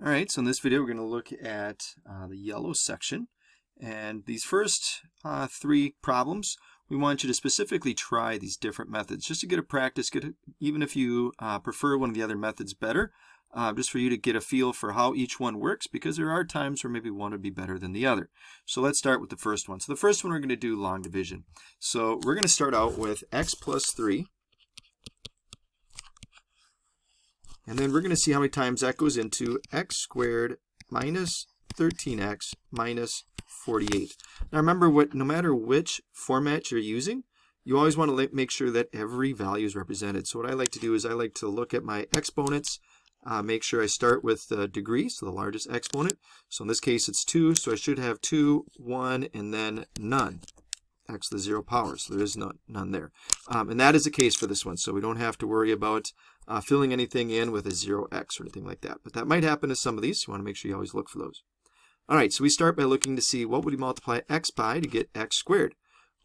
All right, so in this video we're going to look at the yellow section, and these first three problems we want you to specifically try these different methods just to get a practice, even if you prefer one of the other methods better, just for you to get a feel for how each one works, because there are times where maybe one would be better than the other. So let's start with the first one. So the first one we're going to do long division. So we're going to start out with x plus 3. And then we're going to see how many times that goes into x squared minus 13x minus 48. Now remember, no matter which format you're using, you always want to make sure that every value is represented. So what I like to do is I like to look at my exponents, make sure I start with the degree, so the largest exponent. So in this case it's 2, so I should have 2, 1, and then none. X to the 0 power, so there is none there. And that is the case for this one, so we don't have to worry about filling anything in with a 0x or anything like that. But that might happen to some of these, so you want to make sure you always look for those. All right, so we start by looking to see what would we multiply x by to get x squared.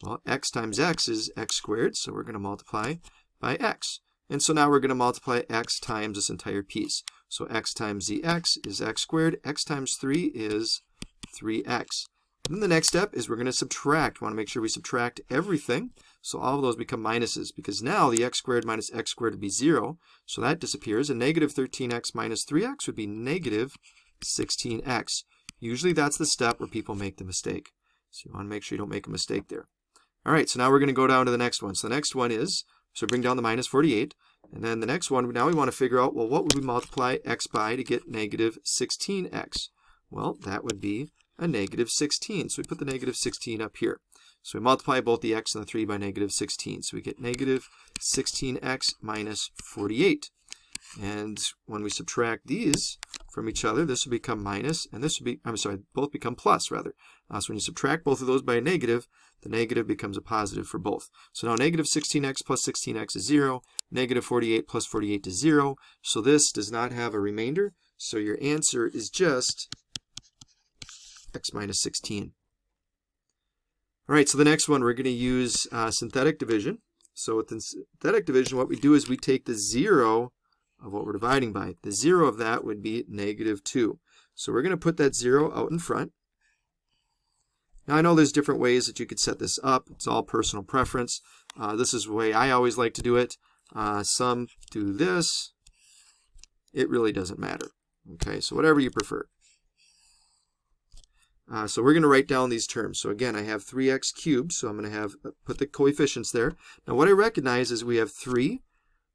Well, x times x is x squared, so we're going to multiply by x. And so now we're going to multiply x times this entire piece. So x times the x is x squared, x times 3 is 3x. And then the next step is we're going to subtract. We want to make sure we subtract everything. So all of those become minuses, because now the x squared minus x squared would be 0. So that disappears. And negative 13x minus 3x would be negative 16x. Usually that's the step where people make the mistake. So you want to make sure you don't make a mistake there. All right, so now we're going to go down to the next one. So the next one is, so bring down the minus 48. And then the next one, now we want to figure out, well, what would we multiply x by to get negative 16x? Well, that would be a negative 16. So we put the negative 16 up here. So we multiply both the x and the 3 by negative 16. So we get negative 16x minus 48. And when we subtract these from each other, this will become minus, and this would be, both become plus, rather. So when you subtract both of those by a negative, the negative becomes a positive for both. So now negative 16x plus 16x is 0. Negative 48 plus 48 is 0. So this does not have a remainder. So your answer is just x minus 16. All right, so the next one, we're going to use synthetic division. So with synthetic division, what we do is we take the 0 of what we're dividing by. The 0 of that would be negative 2. So we're going to put that 0 out in front. Now I know there's different ways that you could set this up. It's all personal preference. This is the way I always like to do it. Some do this. It really doesn't matter. Okay, so whatever you prefer. So we're going to write down these terms. So again, I have 3x cubed, so I'm going to put the coefficients there. Now what I recognize is we have 3,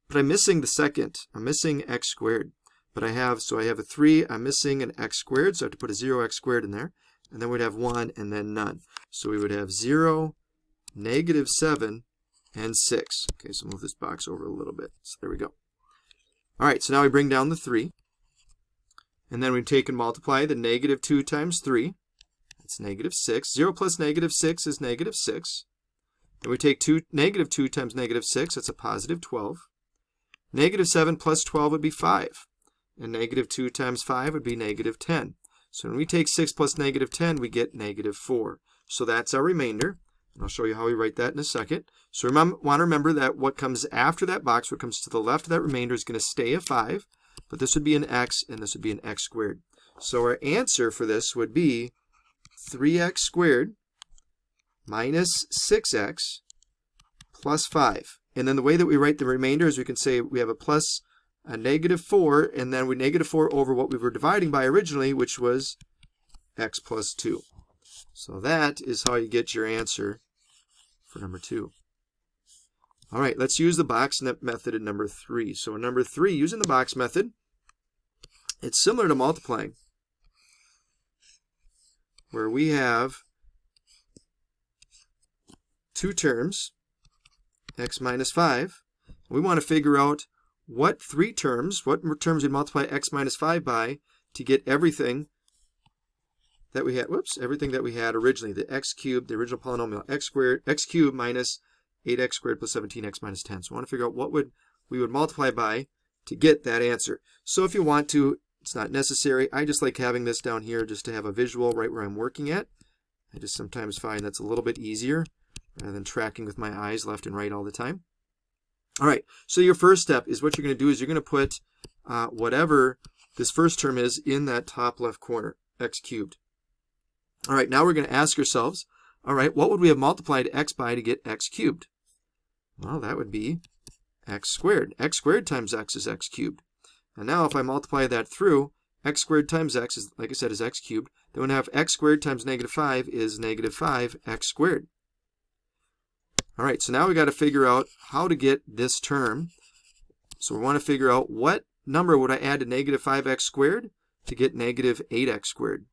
but I'm missing the second. I'm missing x squared. But I have a 3, I'm missing an x squared, so I have to put a 0x squared in there. And then we'd have 1 and then none. So we would have 0, negative 7, and 6. Okay, so move this box over a little bit. So there we go. All right, so now we bring down the 3. And then we take and multiply the negative 2 times 3. It's negative 6. 0 plus negative 6 is negative 6. Then we take negative 2 times negative 6. That's a positive 12. Negative 7 plus 12 would be 5. And negative 2 times 5 would be negative 10. So when we take 6 plus negative 10, we get negative 4. So that's our remainder. And I'll show you how we write that in a second. So want to remember that what comes after that box, what comes to the left of that remainder, is going to stay a 5. But this would be an x, and this would be an x squared. So our answer for this would be 3x squared minus 6x plus 5. And then the way that we write the remainder is we can say we have a negative 4, and then we negative 4 over what we were dividing by originally, which was x plus 2. So that is how you get your answer for number 2. All right, let's use the box method in number 3. So in number 3, using the box method, it's similar to multiplying, where we have two terms, x minus 5. We want to figure out what terms we multiply x minus 5 by to get everything that we had, everything that we had originally, the x cubed, the original polynomial, x cubed minus 8x squared plus 17x minus 10. So we want to figure out what we would multiply by to get that answer. So if you want to, it's not necessary. I just like having this down here just to have a visual right where I'm working at. I just sometimes find that's a little bit easier rather than tracking with my eyes left and right all the time. All right, so your first step is what you're going to do is you're going to put whatever this first term is in that top left corner, x cubed. All right, now we're going to ask ourselves, all right, what would we have multiplied x by to get x cubed? Well, that would be x squared. X squared times x is x cubed. And now if I multiply that through, x squared times x is, like I said, is x cubed. Then we're going to have x squared times negative 5 is negative 5x squared. All right, so now we got to figure out how to get this term. So we want to figure out what number would I add to negative 5x squared to get negative 8x squared.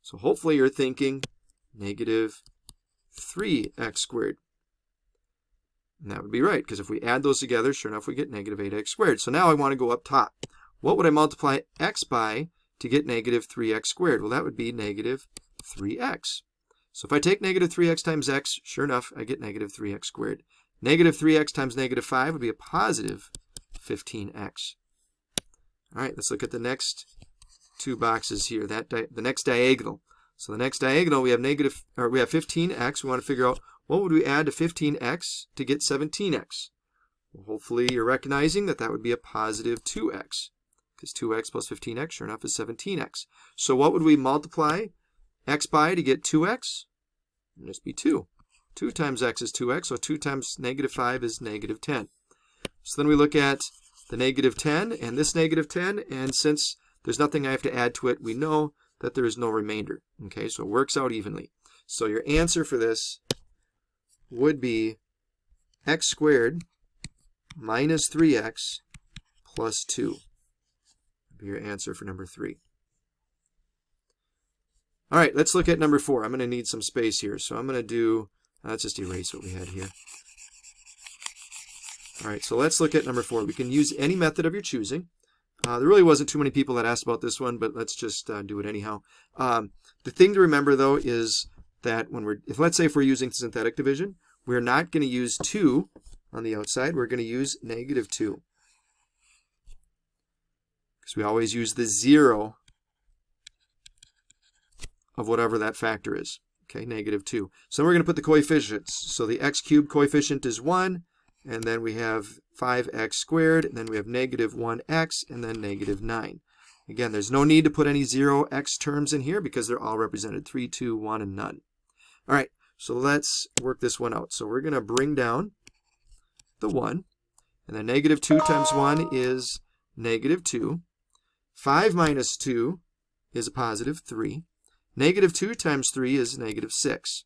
So hopefully you're thinking negative 3x squared. And that would be right, because if we add those together, sure enough, we get negative 8x squared. So now I want to go up top. What would I multiply x by to get negative 3x squared? Well, that would be negative 3x. So if I take negative 3x times x, sure enough, I get negative 3x squared. Negative 3x times negative 5 would be a positive 15x. All right, let's look at the next two boxes here, the next diagonal. So the next diagonal, we have 15x. We want to figure out what would we add to 15x to get 17x. Well, hopefully you're recognizing that that would be a positive 2x, because 2x plus 15x, sure enough, is 17x. So what would we multiply x by to get 2x? It would just be 2. 2 times x is 2x, so 2 times negative 5 is negative 10. So then we look at the negative 10 and this negative 10, and since there's nothing I have to add to it, we know that there is no remainder. Okay, so it works out evenly. So your answer for this would be x squared minus 3x plus 2. Would be your answer for number 3. All right, let's look at number 4. I'm going to need some space here, so I'm going to do, let's just erase what we had here. All right, so let's look at number 4. We can use any method of your choosing. There really wasn't too many people that asked about this one, but let's just do it anyhow. The thing to remember, though, is that let's say if we're using synthetic division, we're not going to use 2 on the outside. We're going to use negative 2. Because we always use the 0 of whatever that factor is. Okay, negative 2. So we're going to put the coefficients. So the x cubed coefficient is 1, and then we have 5x squared, and then we have negative 1x, and then negative 9. Again, there's no need to put any 0x terms in here because they're all represented, 3, 2, 1, and none. All right, so let's work this one out. So we're going to bring down the 1, and then negative 2 times 1 is negative 2. 5 minus 2 is a positive 3. Negative 2 times 3 is negative 6.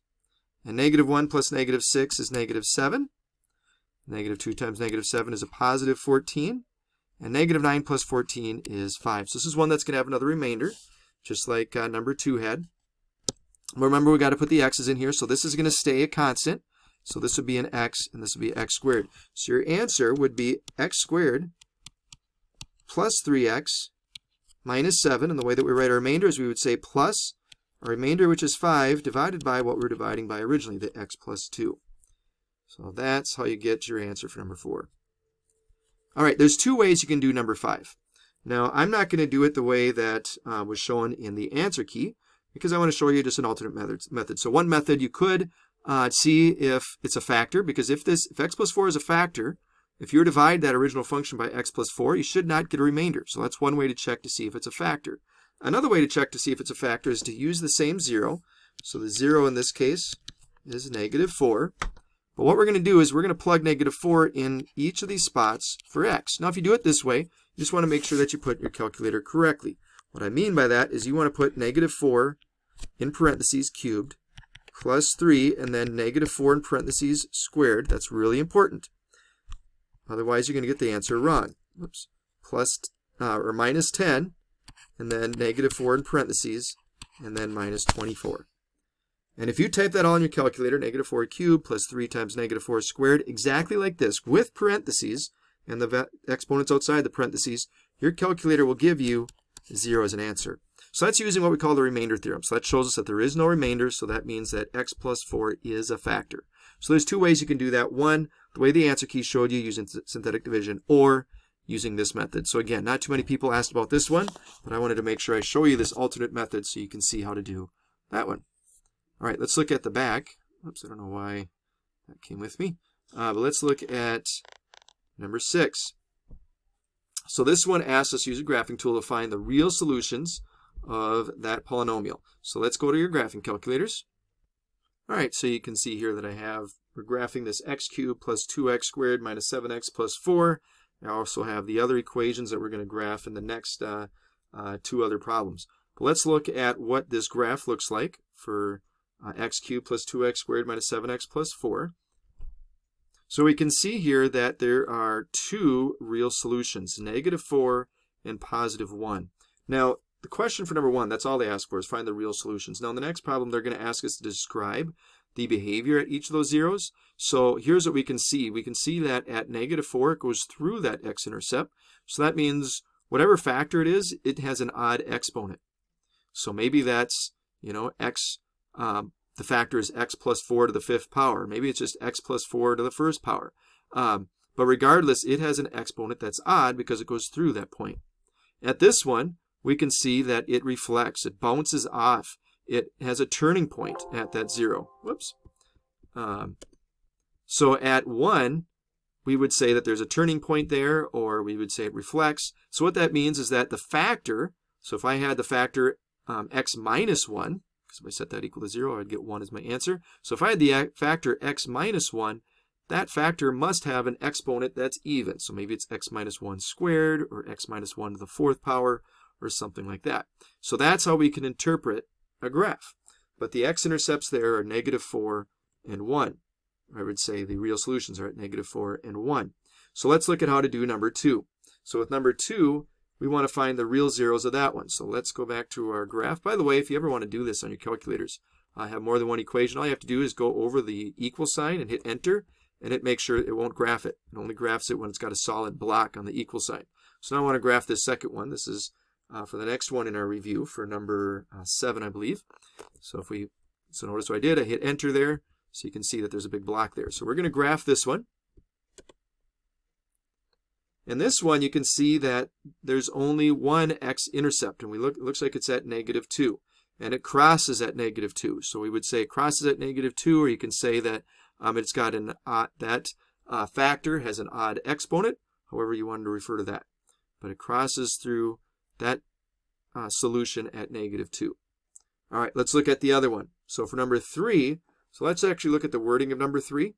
And negative 1 plus negative 6 is negative 7. Negative 2 times negative 7 is a positive 14. And negative 9 plus 14 is 5. So this is one that's going to have another remainder, just like number 2 had. Remember, we got to put the x's in here, so this is going to stay a constant. So this would be an x, and this would be x squared. So your answer would be x squared plus 3x minus 7. And the way that we write our remainder is we would say plus our remainder, which is 5, divided by what we're dividing by originally, the x plus 2. So that's how you get your answer for number 4. All right, there's 2 ways you can do number 5. Now, I'm not going to do it the way that was shown in the answer key, because I want to show you just an alternate method. So one method, you could see if it's a factor, because if x plus 4 is a factor, if you divide that original function by x plus 4, you should not get a remainder. So that's one way to check to see if it's a factor. Another way to check to see if it's a factor is to use the same 0. So the 0 in this case is negative 4. But what we're going to do is we're going to plug negative 4 in each of these spots for x. Now, if you do it this way, you just want to make sure that you put your calculator correctly. What I mean by that is you want to put negative 4 in parentheses cubed plus 3 and then negative 4 in parentheses squared. That's really important. Otherwise, you're going to get the answer wrong. Oops. Plus or minus 10 and then negative 4 in parentheses and then minus 24. And if you type that all in your calculator, negative 4 cubed plus 3 times negative 4 squared, exactly like this, with parentheses, and the exponents outside the parentheses, your calculator will give you 0 as an answer. So that's using what we call the remainder theorem. So that shows us that there is no remainder, so that means that x plus 4 is a factor. So there's 2 ways you can do that. One, the way the answer key showed you using synthetic division, or using this method. So again, not too many people asked about this one, but I wanted to make sure I show you this alternate method so you can see how to do that one. All right, let's look at the back. Oops, I don't know why that came with me. But let's look at number 6. So this one asks us to use a graphing tool to find the real solutions of that polynomial. So let's go to your graphing calculators. All right, so you can see here that we're graphing this x cubed plus 2x squared minus 7x plus 4. I also have the other equations that we're going to graph in the next two other problems. But let's look at what this graph looks like for x cubed plus 2x squared minus 7x plus 4. So we can see here that there are two real solutions, -4 and +1. Now, the question for number 1, that's all they ask for, is find the real solutions. Now, in the next problem, they're going to ask us to describe the behavior at each of those zeros. So here's what we can see. We can see that at -4, it goes through that x-intercept. So that means whatever factor it is, it has an odd exponent. So maybe that's, x, the factor is x plus 4 to the 5th power. Maybe it's just x plus 4 to the 1st power. But regardless, it has an exponent that's odd because it goes through that point. At this one, we can see that it reflects, it bounces off. It has a turning point at that 0. Whoops. So at 1, we would say that there's a turning point there, or we would say it reflects. So what that means is that the factor, so if I had the factor x minus 1, because if I set that equal to 0, I'd get 1 as my answer. So if I had the factor x minus 1, that factor must have an exponent that's even. So maybe it's x minus 1 squared, or x minus 1 to the 4th power, or something like that. So that's how we can interpret a graph. But the x-intercepts there are -4 and 1. I would say the real solutions are at -4 and 1. So let's look at how to do number 2. So with number 2, we want to find the real zeros of that one. So let's go back to our graph. By the way, if you ever want to do this on your calculators, have more than one equation, all you have to do is go over the equal sign and hit enter, and it makes sure it won't graph it. It only graphs it when it's got a solid block on the equal sign. So now I want to graph this second one. This is for the next one in our review for number 7, I believe. So notice what I did. I hit enter there, so you can see that there's a big block there. So we're going to graph this one. And this one, you can see that there's only one x-intercept, and it looks like it's at -2, and it crosses at -2. So we would say it crosses at -2, or you can say that it's got an factor has an odd exponent, however you wanted to refer to that. But it crosses through that solution at -2. All right, let's look at the other one. So for number 3, so let's actually look at the wording of number 3.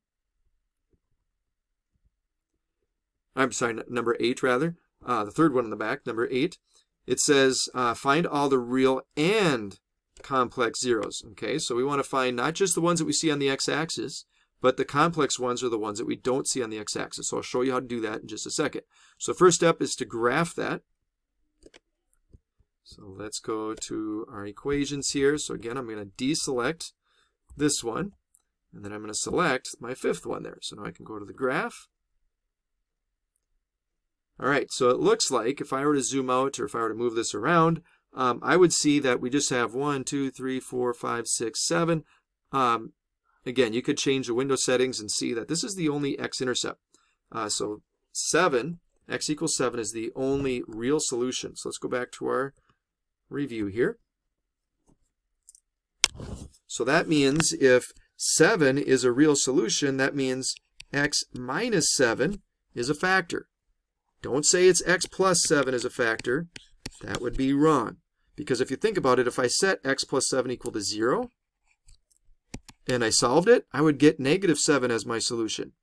I'm sorry, number 8 rather. The third one in the back, number 8. It says, find all the real and complex zeros. Okay, so we want to find not just the ones that we see on the x-axis, but the complex ones are the ones that we don't see on the x-axis. So I'll show you how to do that in just a second. So first step is to graph that. So let's go to our equations here. So again, I'm going to deselect this one, and then I'm going to select my 5th one there. So now I can go to the graph. All right, so it looks like if I were to zoom out, or if I were to move this around, I would see that we just have 1, 2, 3, 4, 5, 6, 7. Again, you could change the window settings and see that this is the only x-intercept. So 7, x equals 7 is the only real solution. So let's go back to our review here. So that means if 7 is a real solution, that means x minus 7 is a factor. Don't say it's x plus 7 is a factor. That would be wrong. Because if you think about it, if I set x plus 7 equal to 0, and I solved it, I would get -7 as my solution.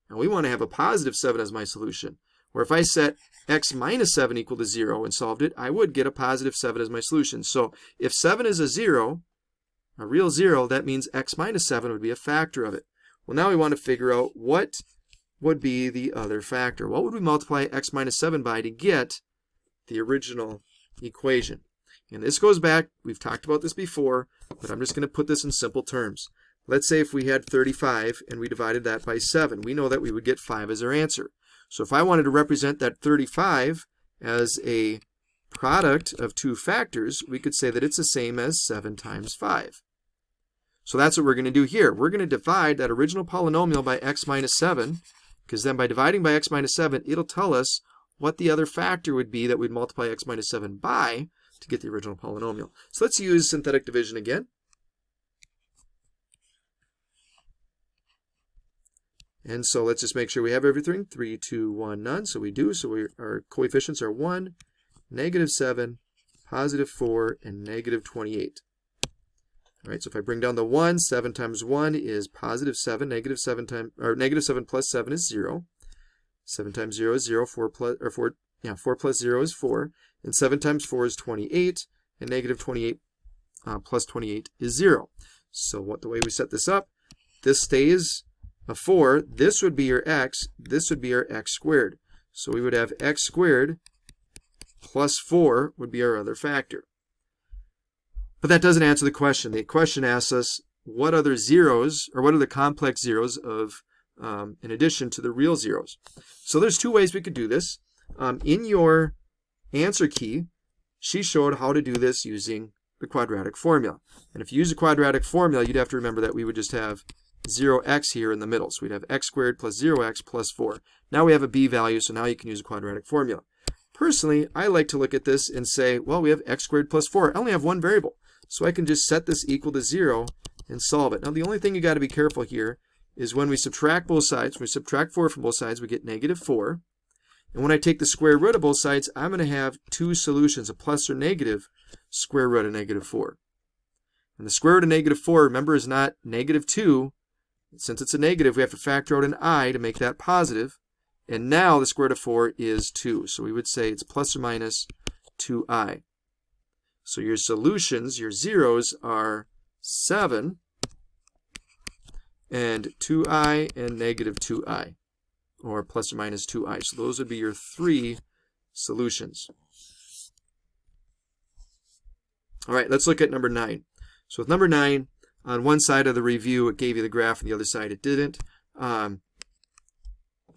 And we want to have a +7 as my solution. Or if I set x minus 7 equal to 0 and solved it, I would get a +7 as my solution. So if 7 is a 0, a real 0, that means x minus 7 would be a factor of it. Well, now we want to figure out what would be the other factor. What would we multiply x minus 7 by to get the original equation? And this goes back, we've talked about this before, but I'm just going to put this in simple terms. Let's say if we had 35 and we divided that by 7, we know that we would get 5 as our answer. So if I wanted to represent that 35 as a product of two factors, we could say that it's the same as 7 times 5. So that's what we're going to do here. We're going to divide that original polynomial by x minus 7, because then by dividing by x minus 7, it'll tell us what the other factor would be that we'd multiply x minus 7 by to get the original polynomial. So let's use synthetic division again. And so let's just make sure we have everything. 3, 2, 1, none. So we do. So our coefficients are 1, -7, +4, and -28. All right, so if I bring down the 1, 7 times 1 is +7. -7 plus 7 is 0. 7 times 0 is 0. 4 plus 0 is 4. And 7 times 4 is 28. And -28 plus 28 is 0. So the way we set this up, this stays a 4. This would be your x. This would be our x squared. So we would have x squared plus 4 would be our other factor. But that doesn't answer the question. The question asks us what other zeros, or what are the complex zeros of, in addition to the real zeros. So there's two ways we could do this. In your answer key, she showed how to do this using the quadratic formula. And if you use a quadratic formula, you'd have to remember that we would just have 0x here in the middle. So we'd have x squared plus 0x plus 4. Now we have a b value, so now you can use a quadratic formula. Personally, I like to look at this and say, well, we have x squared plus 4. I only have one variable. So I can just set this equal to 0 and solve it. Now the only thing you got to be careful here is when we subtract both sides, when we subtract 4 from both sides, we get -4. And when I take the square root of both sides, I'm going to have two solutions, a plus or negative square root of -4. And the square root of -4, remember, is not -2. Since it's a negative, we have to factor out an I to make that positive. And now the square root of 4 is 2. So we would say it's plus or minus 2i. So your solutions, your zeros, are 7 and 2i and -2i, or plus or minus 2i. So those would be your three solutions. All right, let's look at number 9. So with number 9, on one side of the review, it gave you the graph, and the other side it didn't. I'm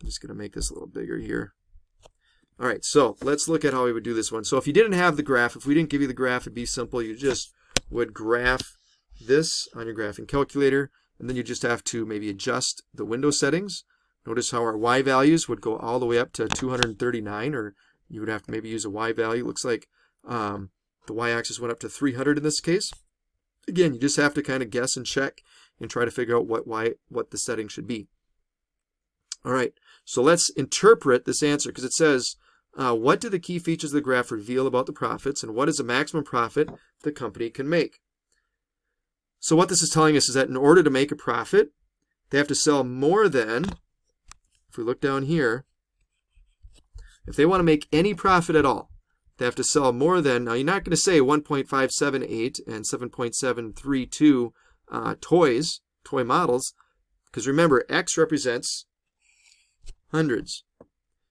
just going to make this a little bigger here. All right, so let's look at how we would do this one. So if you didn't have the graph, if we didn't give you the graph, it'd be simple. You just would graph this on your graphing calculator, and then you just have to maybe adjust the window settings. Notice how our y values would go all the way up to 239, or you would have to maybe use a y value. Looks like the y-axis went up to 300 in this case. Again, you just have to kind of guess and check and try to figure out what the setting should be. All right, so let's interpret this answer, because it says, what do the key features of the graph reveal about the profits, and what is the maximum profit the company can make? So what this is telling us is that in order to make a profit, they have to sell more than, if we look down here, if they want to make any profit at all, they have to sell more than, now you're not going to say 1.578 and 7.732 toy models, because remember, X represents hundreds.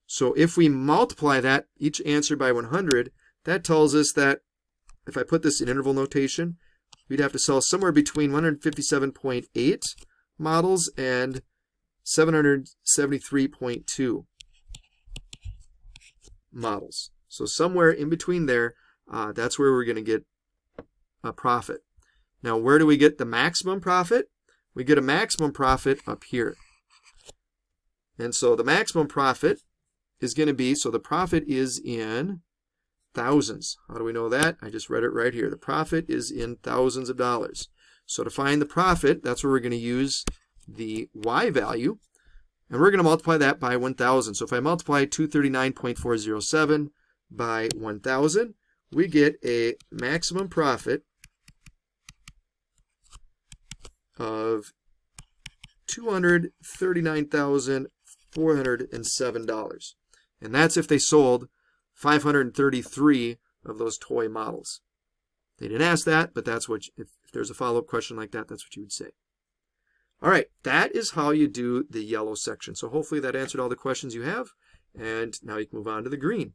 So if we multiply that, each answer by 100, that tells us that, if I put this in interval notation, we'd have to sell somewhere between 157.8 models and 773.2 models. So somewhere in between there, that's where we're going to get a profit. Now, where do we get the maximum profit? We get a maximum profit up here. And so the maximum profit is going to be, so the profit is in thousands. How do we know that? I just read it right here. The profit is in thousands of dollars. So to find the profit, that's where we're going to use the y value. And we're going to multiply that by 1,000. So if I multiply 239.407 by 1,000, we get a maximum profit of $239,407. And that's if they sold 533 of those toy models. They didn't ask that, but that's what, if there's a follow-up question like that, that's what you would say. All right, that is how you do the yellow section. So hopefully that answered all the questions you have, and now you can move on to the green.